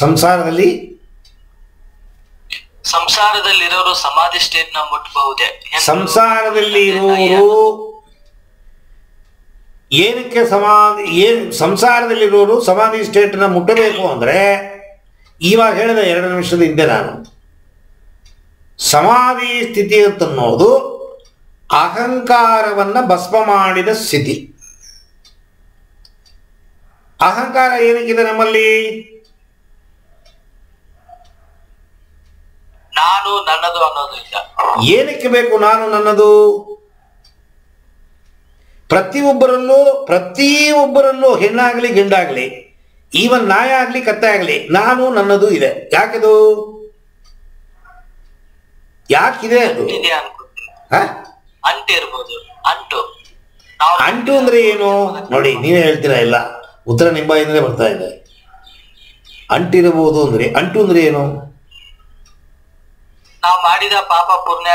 ಸಂಸಾರದಲ್ಲಿ ಸಂಸಾರದಲ್ಲಿರೋರು ಸಮಾಧಿ ಸ್ಟೇಟ್ ನ ಮುಟ್ಟಬಹುದೇ? ಸಂಸಾರದಲ್ಲಿ ಇರೋರು ಏನಕ್ಕೆ ಸಂಸಾರದಲ್ಲಿರೋರು ಸಮಾಧಿ ಸ್ಟೇಟ್ನ ಮುಟ್ಟಬೇಕು ಅಂದರೆ ಇವಾಗ ಹೇಳಿದ 2 ನಿಮಿಷದ ಹಿಂದೆ ನಾನು ಸಮಾಧಿ ಸ್ಥಿತಿ ಅಂತನ್ನೋದು ಅಹಂಕಾರವನ್ನು ಭಸ್ಮ ಮಾಡಿದ ಸ್ಥಿತಿ. ಅಹಂಕಾರ ಏನಕ್ಕಿದೆ ನಮ್ಮಲ್ಲಿ? ನಾನು ನನ್ನದು ಅನ್ನೋದು ಇಲ್ಲ. ಏನಕ್ಕೆ ಬೇಕು ನಾನು ನನ್ನದು? ಪ್ರತಿಯೊಬ್ಬರಲ್ಲೂ ಹೆಣ್ಣಾಗ್ಲಿ ಗಂಡಾಗ್ಲಿ, ಈವನ್ ನಾಯ ಆಗ್ಲಿ ಕತ್ತೆ ಆಗ್ಲಿ, ನಾನು ನನ್ನದು ಇದೆ. ಯಾಕದು? ಯಾಕಿದೆ ಅದು? ಅಂಟಿರ್ಬೋದು. ಅಂಟು ಅಂದ್ರೆ ಏನು ನೋಡಿ, ನೀವೇ ಹೇಳ್ತೀರಾ. ಇಲ್ಲ, ಉತ್ತರ ನಿಂಬಾಯಿಂದಲೇ ಬರ್ತಾ ಇದೆ. ಅಂಟಿರಬಹುದು ಅಂದ್ರೆ, ಅಂಟು ಅಂದ್ರೆ ಏನು? ನಾವು ಮಾಡಿದ ಪಾಪ ಪುಣ್ಯ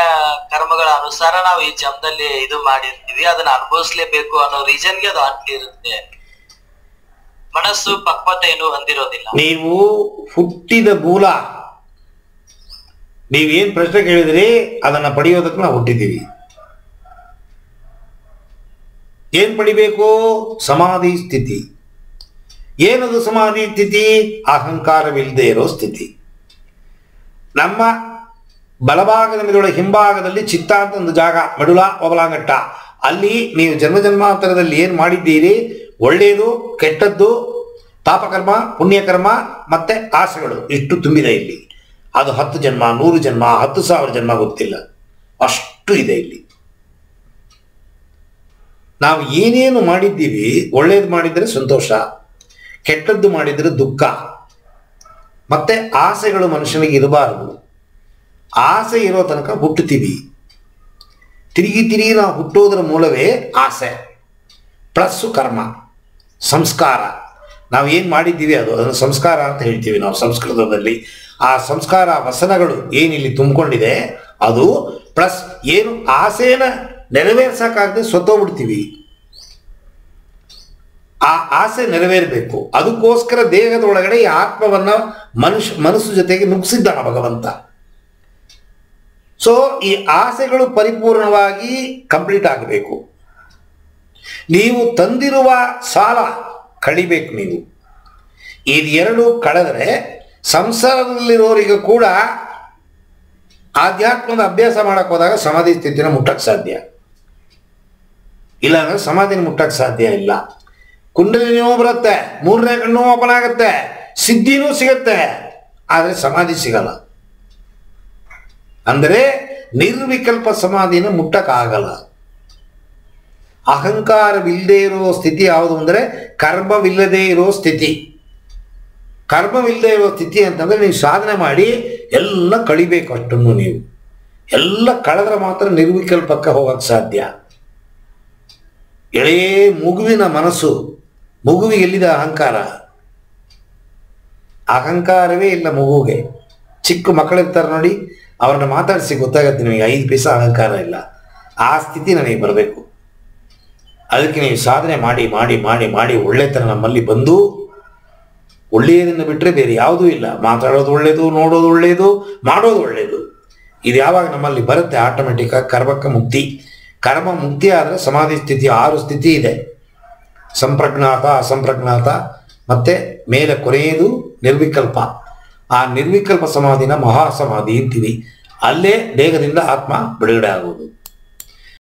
ಕರ್ಮಗಳ ಅನುಸಾರ ನಾವು ಈ ಜನ್ಮದಲ್ಲಿ ಇದು ಮಾಡಿರ್ತೀವಿ, ಅದನ್ನ ಅನುಭವಿಸ್ಲೇಬೇಕು ಅನ್ನೋ ರೀಸನ್ಗೆ ಅದು ಅಂಟಿರುತ್ತೆ. ಮನಸ್ಸು ಪಕ್ವತೆಯನ್ನು ಹೊಂದಿರೋದಿಲ್ಲ. ನೀವು ಹುಟ್ಟಿದ ಮೂಲ, ನೀವೇನ್ ಪ್ರಶ್ನೆ ಕೇಳಿದ್ರಿ ಅದನ್ನ ಪಡೆಯೋದಕ್ಕೆ ನಾವು ಹುಟ್ಟಿದ್ದೀವಿ. ಏನ್ ಪಡಿಬೇಕು? ಸಮಾಧಿ ಸ್ಥಿತಿ. ಏನದು ಸಮಾಧಿ ಸ್ಥಿತಿ? ಅಹಂಕಾರವಿಲ್ಲದೆ ಇರೋ ಸ್ಥಿತಿ. ನಮ್ಮ ಬಲಭಾಗದ ಮೆದುಳ ಹಿಂಭಾಗದಲ್ಲಿ ಚಿತ್ತ ಅಂತ ಒಂದು ಜಾಗ, ಮೆಡುಳ ಒಬಲಾಂಗಟ್ಟ. ಅಲ್ಲಿ ನೀವು ಜನ್ಮಾಂತರದಲ್ಲಿ ಏನು ಮಾಡಿದ್ದೀರಿ, ಒಳ್ಳೆಯದು ಕೆಟ್ಟದ್ದು, ಪಾಪಕರ್ಮ ಪುಣ್ಯಕರ್ಮ ಮತ್ತೆ ಆಸೆಗಳು, ಇಷ್ಟು ತುಂಬಿದೆ ಇಲ್ಲಿ. ಅದು 10 ಜನ್ಮ 100 ಜನ್ಮ 10,000 ಜನ್ಮ ಗೊತ್ತಿಲ್ಲ, ಅಷ್ಟು ಇದೆ ಇಲ್ಲಿ. ನಾವು ಏನೇನು ಮಾಡಿದ್ದೀವಿ, ಒಳ್ಳೇದು ಮಾಡಿದರೆ ಸಂತೋಷ, ಕೆಟ್ಟದ್ದು ಮಾಡಿದರೆ ದುಃಖ, ಮತ್ತೆ ಆಸೆಗಳು ಮನುಷ್ಯನಿಗೆ ಇರಬಾರದು. ಆಸೆ ಇರೋ ತನಕ ಹುಟ್ಟುತ್ತೀವಿ. ತಿರುಗಿ ನಾವು ಹುಟ್ಟೋದ್ರ ಮೂಲವೇ ಆಸೆ ಪ್ಲಸ್ಸು ಕರ್ಮ, ಸಂಸ್ಕಾರ. ನಾವು ಏನು ಮಾಡಿದ್ದೀವಿ ಅದನ್ನು ಸಂಸ್ಕಾರ ಅಂತ ಹೇಳ್ತೀವಿ ನಾವು ಸಂಸ್ಕೃತದಲ್ಲಿ. ಆ ಸಂಸ್ಕಾರ ವಸನಗಳು ಏನಿಲ್ಲಿ ತುಂಬಿಕೊಂಡಿದೆ ಅದು ಪ್ಲಸ್ ಏನು ಆಸೆನ ನೆರವೇರ್ಸಕ್ಕಾಗದೆ ಸತ್ತೋಗ್ಬಿಡ್ತೀವಿ. ಆ ಆಸೆ ನೆರವೇರಬೇಕು. ಅದಕ್ಕೋಸ್ಕರ ದೇಹದ ಒಳಗಡೆ ಈ ಆತ್ಮವನ್ನು ಮನಸ್ಸು ಜೊತೆಗೆ ನುಗ್ಗಿಸಿದ್ದಾನ ಭಗವಂತ. ಸೊ ಈ ಆಸೆಗಳು ಪರಿಪೂರ್ಣವಾಗಿ ಕಂಪ್ಲೀಟ್ ಆಗಬೇಕು. ನೀವು ತಂದಿರುವ ಸಾಲ ಕಳಿಬೇಕು. ನೀವು ಇದೆರಡು ಕಳೆದರೆ ಸಂಸಾರದಲ್ಲಿರೋರಿಗೆ ಕೂಡ ಆಧ್ಯಾತ್ಮದ ಅಭ್ಯಾಸ ಮಾಡಕ್ಕೆ ಹೋದಾಗ ಸಮಾಧಿ ಸ್ಥಿತಿನ ಮುಟ್ಟಕ್ಕೆ ಸಾಧ್ಯ ಇಲ್ಲ. ಅಂದರೆ ಸಮಾಧಿನ ಮುಟ್ಟಕ್ಕೆ ಸಾಧ್ಯ ಇಲ್ಲ. ಕುಂಡಲಿನಿಯೂ ಬರುತ್ತೆ, 3ನೇ ಕಣ್ಣು ಓಪನ್ ಆಗುತ್ತೆ, ಸಿದ್ಧಿನೂ ಸಿಗುತ್ತೆ, ಆದರೆ ಸಮಾಧಿ ಸಿಗಲ್ಲ. ಅಂದರೆ ನಿರ್ವಿಕಲ್ಪ ಸಮಾಧಿನ ಮುಟ್ಟಕ್ಕಾಗಲ್ಲ. ಅಹಂಕಾರವಿಲ್ಲದೆ ಇರೋ ಸ್ಥಿತಿ ಯಾವುದು ಅಂದರೆ ಕರ್ಮವಿಲ್ಲದೆ ಇರೋ ಸ್ಥಿತಿ. ಕರ್ಮವಿಲ್ಲದೆ ಇರೋ ಸ್ಥಿತಿ ಅಂತಂದರೆ ನೀವು ಸಾಧನೆ ಮಾಡಿ ಎಲ್ಲ ಕಳಿಬೇಕು. ಅಷ್ಟನ್ನು ನೀವು ಎಲ್ಲ ಕಳೆದ್ರೆ ಮಾತ್ರ ನಿರ್ವಿಕಲ್ಪಕ್ಕೆ ಹೋಗಕ್ಕೆ ಸಾಧ್ಯ. ಎಳೆಯ ಮಗುವಿನ ಮನಸ್ಸು, ಮಗುವಿಗೆ ಎಲ್ಲಿದೆ ಅಹಂಕಾರ? ಅಹಂಕಾರವೇ ಇಲ್ಲ ಮಗುವಿಗೆ. ಚಿಕ್ಕ ಮಕ್ಕಳಿರ್ತಾರೆ ನೋಡಿ, ಅವ್ರನ್ನ ಮಾತಾಡಿಸಿ ಗೊತ್ತಾಗತ್ತೆ ನಿಮಗೆ 5 ಪೈಸಾ ಅಹಂಕಾರ ಇಲ್ಲ. ಆ ಸ್ಥಿತಿ ನನಗೆ ಬರಬೇಕು. ಅದಕ್ಕೆ ನೀವು ಸಾಧನೆ ಮಾಡಿ ಮಾಡಿ ಮಾಡಿ ಮಾಡಿ ಒಳ್ಳೆತನ ನಮ್ಮಲ್ಲಿ ಬಂದು, ಒಳ್ಳೆಯದನ್ನು ಬಿಟ್ಟರೆ ಬೇರೆ ಯಾವುದೂ ಇಲ್ಲ. ಮಾತಾಡೋದು ಒಳ್ಳೆಯದು, ನೋಡೋದು ಒಳ್ಳೆಯದು, ಮಾಡೋದು ಒಳ್ಳೆಯದು. ಇದು ಯಾವಾಗ ನಮ್ಮಲ್ಲಿ ಬರುತ್ತೆ ಆಟೋಮೆಟಿಕ್ಕಾಗಿ ಕರ್ಮಕ್ಕೆ ಮುಕ್ತಿ. ಕರ್ಮ ಮುಕ್ತಿ ಆದರೆ ಸಮಾಧಿ ಸ್ಥಿತಿ 6 ಸ್ಥಿತಿ ಇದೆ. ಸಂಪ್ರಜ್ಞಾತ, ಅಸಂಪ್ರಜ್ಞಾತ, ಮತ್ತೆ ಮೇಲೆ ಕೊನೆಯದು ನಿರ್ವಿಕಲ್ಪ. ಆ ನಿರ್ವಿಕಲ್ಪ ಸಮಾಧಿನ ಮಹಾಸಮಾಧಿ ಅಂತೀವಿ. ಅಲ್ಲೇ ದೇಹದಿಂದ ಆತ್ಮ ಬಿಡುಗಡೆ ಆಗುವುದು.